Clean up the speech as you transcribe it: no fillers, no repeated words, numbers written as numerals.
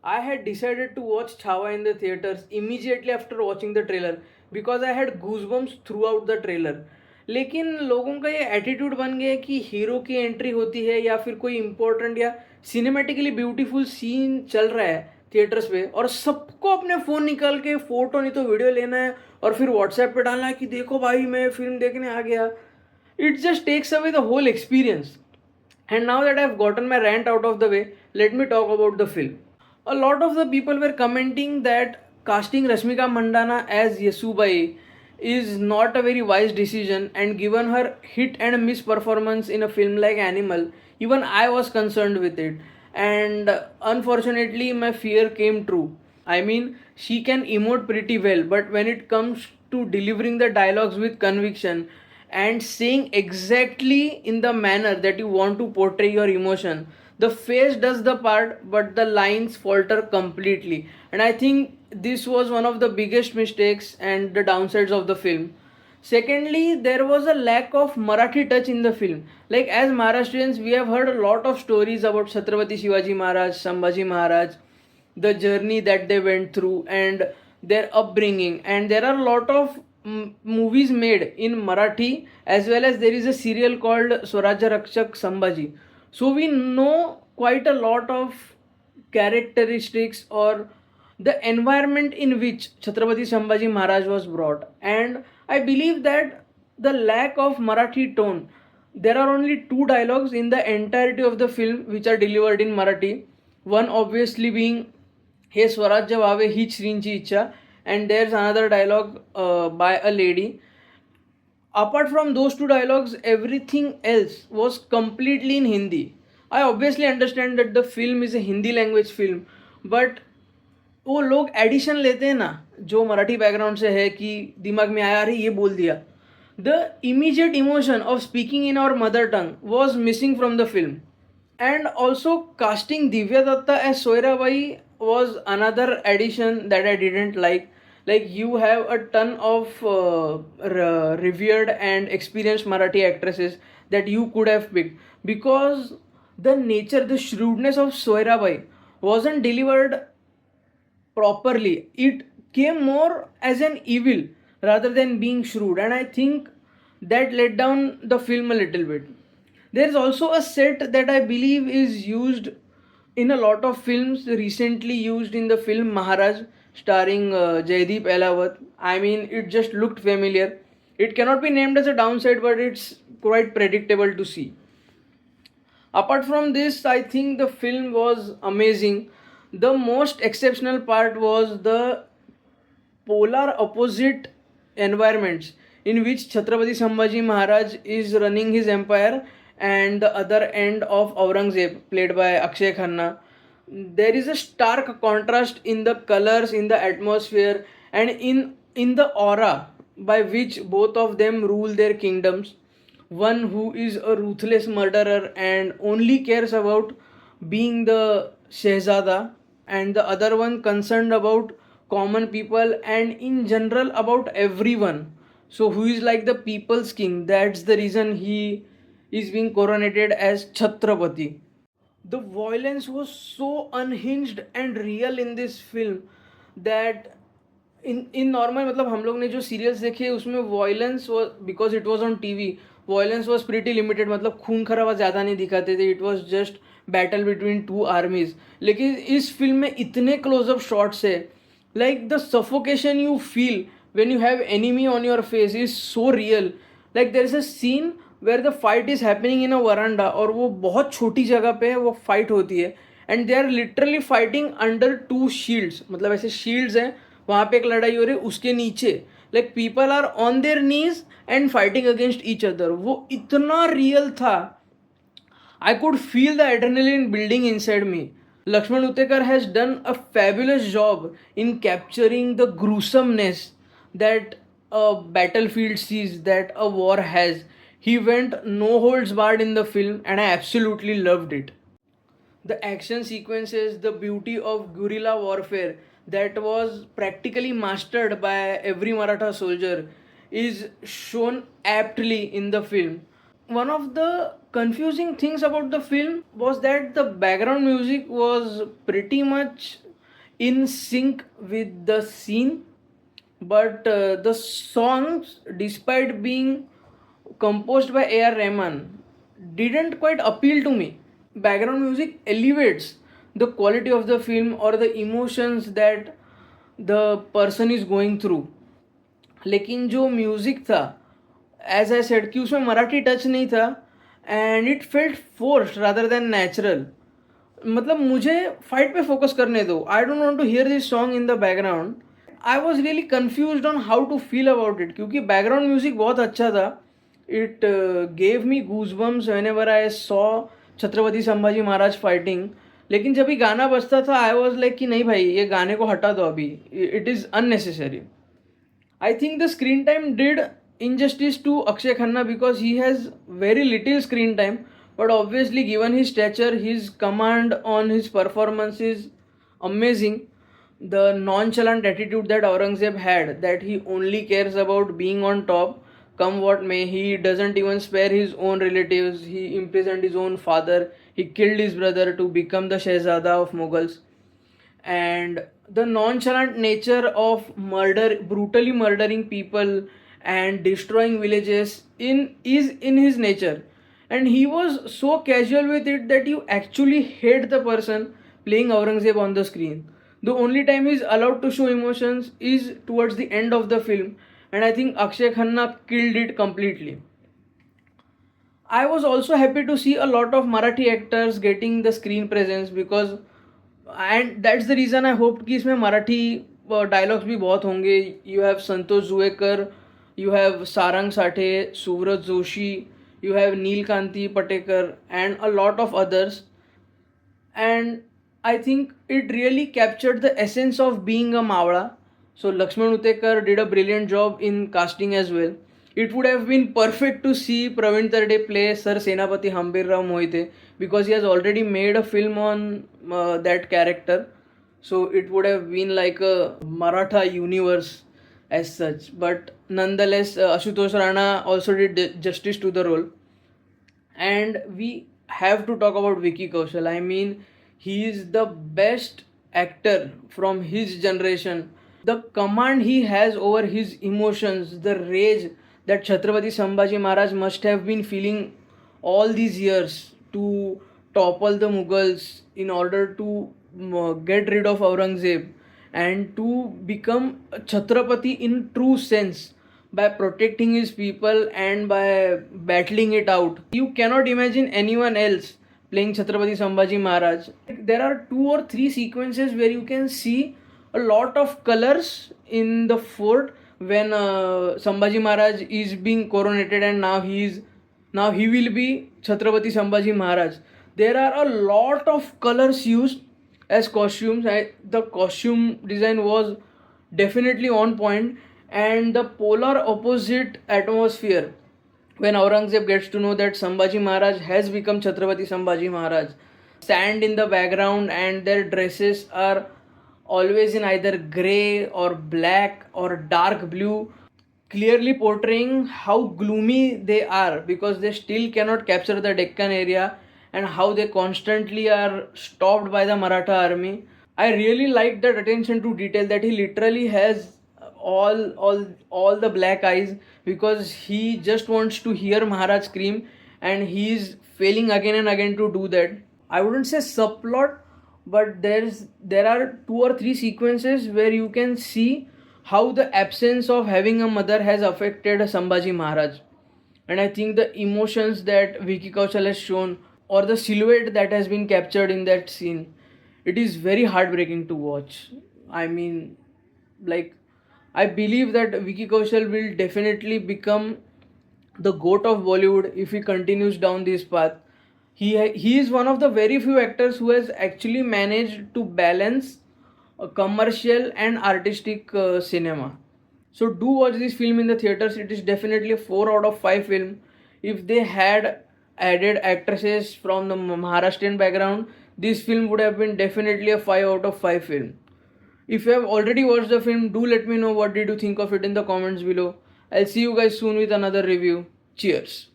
I had decided to watch Chhawa in the theaters immediately after watching the trailer because I had goosebumps throughout the trailer. लेकिन लोगों का ये attitude बन गया है कि हीरो की एंट्री होती है या फिर कोई इंपॉर्टेंट या सिनेमेटिकली ब्यूटीफुल सीन चल रहा है थिएटर्स पे और सबको अपने फ़ोन निकाल के फ़ोटो नहीं तो वीडियो लेना है और फिर व्हाट्सएप पे डालना है कि देखो भाई मैं फिल्म देखने आ गया. It just takes away the whole experience. And now that I've gotten my rant out of the way, let me talk about the film. A lot of the people were commenting that casting Rashmika Mandana as Yasubai is not a very wise decision, and given her hit and miss performance in a film like Animal, even I was concerned with it. And unfortunately, my fear came true. I mean, she can emote pretty well, but when it comes to delivering the dialogues with conviction and saying exactly in the manner that you want to portray your emotion, the face does the part, but the lines falter completely. And I think this was one of the biggest mistakes and the downsides of the film. Secondly, there was a lack of Marathi touch in the film. Like, as Maharashtrians, we have heard a lot of stories about Chhatrapati Shivaji Maharaj, Sambhaji Maharaj, the journey that they went through, and their upbringing. And there are a lot of movies made in Marathi, as well as there is a serial called Swarajya Rakshak Sambhaji. So we know quite a lot of characteristics or the environment in which Chhatrapati Sambhaji Maharaj was brought. And I believe that the lack of Marathi tone, there are only two dialogues in the entirety of the film which are delivered in Marathi. One obviously being हे स्वराज्य व्हावे हीच श्रींची इच्छा, and there's another dialogue by a lady. Apart from those two dialogues, everything else was completely in Hindi. I obviously understand that the film is a Hindi language film, but वो लोग addition लेते हैं ना जो Marathi background से है कि दिमाग में आया अरे ये बोल दिया. The immediate emotion of speaking in our mother tongue was missing from the film. And also, casting Divya Datta as Soirabai was another addition that I didn't like. Like, you have a ton of revered and experienced Marathi actresses that you could have picked, because the nature, the shrewdness of Soirabai wasn't delivered properly. It came more as an evil rather than being shrewd, and I think that let down the film a little bit. There is also a set that I believe is used in a lot of films, recently used in the film Maharaj, starring Jaideep Elawat. I mean, it just looked familiar. It cannot be named as a downside, but it's quite predictable to see. Apart from this, I think the film was amazing. The most exceptional part was the polar opposite environments in which Chhatrapati Sambhaji Maharaj is running his empire and the other end of Aurangzeb, played by Akshay Khanna. There is a stark contrast in the colors, in the atmosphere, and in the aura by which both of them rule their kingdoms. One who is a ruthless murderer and only cares about being the Shehzada, and the other one concerned about common people and in general about everyone. So, who is like the people's king? That's the reason he is being coronated as Chhatrapati. The violence was so unhinged and real in this film that in normal मतलब हम लोग ने जो serials देखे उसमें violence because it was on TV, violence was pretty limited. मतलब खून खराबा ज़्यादा नहीं दिखाते थे. It was just battle between two आर्मीज. लेकिन इस फिल्म में इतने क्लोजअप शॉट्स है, like the suffocation you feel when you have enemy on your face is so real. Like there is a scene where the fight is happening in a veranda और वो बहुत छोटी जगह पे है वो फाइट होती है, and they are literally fighting under two shields. मतलब ऐसे शील्ड्स हैं, वहाँ पे एक लड़ाई हो रही है, उसके नीचे like people are on their knees and fighting against each other. वो इतना रियल था. I could feel the adrenaline building inside me. Lakshman Utekar has done a fabulous job in capturing the gruesomeness that a battlefield sees, that a war has. He went no holds barred in the film, and I absolutely loved it. The action sequences, the beauty of guerrilla warfare that was practically mastered by every Maratha soldier is shown aptly in the film. One of the confusing things about the film was that the background music was pretty much in sync with the scene. But the songs, despite being composed by A.R. Rahman, didn't quite appeal to me. Background music elevates the quality of the film or the emotions that the person is going through. लेकिन जो music था, as I said कि उसमें Marathi touch नहीं था, and it felt forced rather than natural. मतलब मुझे fight पे फोकस करने दो. I don't want to hear this song in the background. I was really confuse on how to feel about it, क्योंकि बैकग्राउंड म्यूजिक बहुत अच्छा था. It gave me goosebumps whenever I saw Chhatrapati Sambhaji Maharaj fighting. लेकिन जब ये गाना बजता था आई वॉज लाइक कि नहीं भाई, ये गाने को हटा दो अभी, it is unnecessary. I think the screen time did injustice to Akshay Khanna because he has very little screen time, but obviously, given his stature, his command on his performance is amazing. The nonchalant attitude that Aurangzeb had, that he only cares about being on top, come what may. He doesn't even spare his own relatives. He imprisoned his own father. He killed his brother to become the Shehzada of Mughals. And the nonchalant nature of murder, brutally murdering people and destroying villages is in his nature. And he was so casual with it that you actually hate the person playing Aurangzeb on the screen. The only time he's allowed to show emotions is towards the end of the film, and I think Akshay Khanna killed it completely. I was also happy to see a lot of Marathi actors getting the screen presence, because and that's the reason I hope कि इसमें Marathi dialogues भी बहुत होंगे. You have Santosh Juvekar, you have Sarang Sathe, Suvrat Joshi, you have Nilkanti Patekar and a lot of others. And I think it really captured the essence of being a mavda. So Lakshman Utekar did a brilliant job in casting as well. It would have been perfect to see Praveen Tarde play Sir Senapati Hambirrao Mohite, because he has already made a film on that character. So it would have been like a Maratha universe as such. But nonetheless, Ashutosh Rana also did justice to the role. And we have to talk about Vicky Kaushal. I mean, he is the best actor from his generation. The command he has over his emotions, the rage that Chhatrapati Sambhaji Maharaj must have been feeling all these years to topple the Mughals in order to get rid of Aurangzeb and to become a Chhatrapati in true sense by protecting his people and by battling it out. You cannot imagine anyone else playing Chhatrapati Sambhaji Maharaj. There are 2 or 3 sequences where you can see a lot of colors in the fort when Sambhaji Maharaj is being coronated, and now he will be Chhatrapati Sambhaji Maharaj. There are a lot of colors used as costumes. The costume design was definitely on point, and the polar opposite atmosphere when Aurangzeb gets to know that Sambhaji Maharaj has become Chhatrapati Sambhaji Maharaj. Sand in the background, and their dresses are always in either grey or black or dark blue, clearly portraying how gloomy they are because they still cannot capture the Deccan area, and how they constantly are stopped by the Maratha army. I really like that attention to detail, that he literally has all the black eyes because he just wants to hear Maharaj scream, and he is failing again and again to do that. I wouldn't say subplot, but there are 2 or 3 sequences where you can see how the absence of having a mother has affected Sambhaji Maharaj. And I think the emotions that Vicky Kaushal has shown, or the silhouette that has been captured in that scene, it is very heartbreaking to watch. I mean, like, I believe that Vicky Kaushal will definitely become the GOAT of Bollywood if he continues down this path. He is one of the very few actors who has actually managed to balance a commercial and artistic cinema. So do watch this film in the theaters. It is definitely a 4 out of 5 film. If they had added actresses from the Maharashtrian background, this film would have been definitely a 5 out of 5 film. If you have already watched the film, do let me know what did you think of it in the comments below. I'll see you guys soon with another review. Cheers.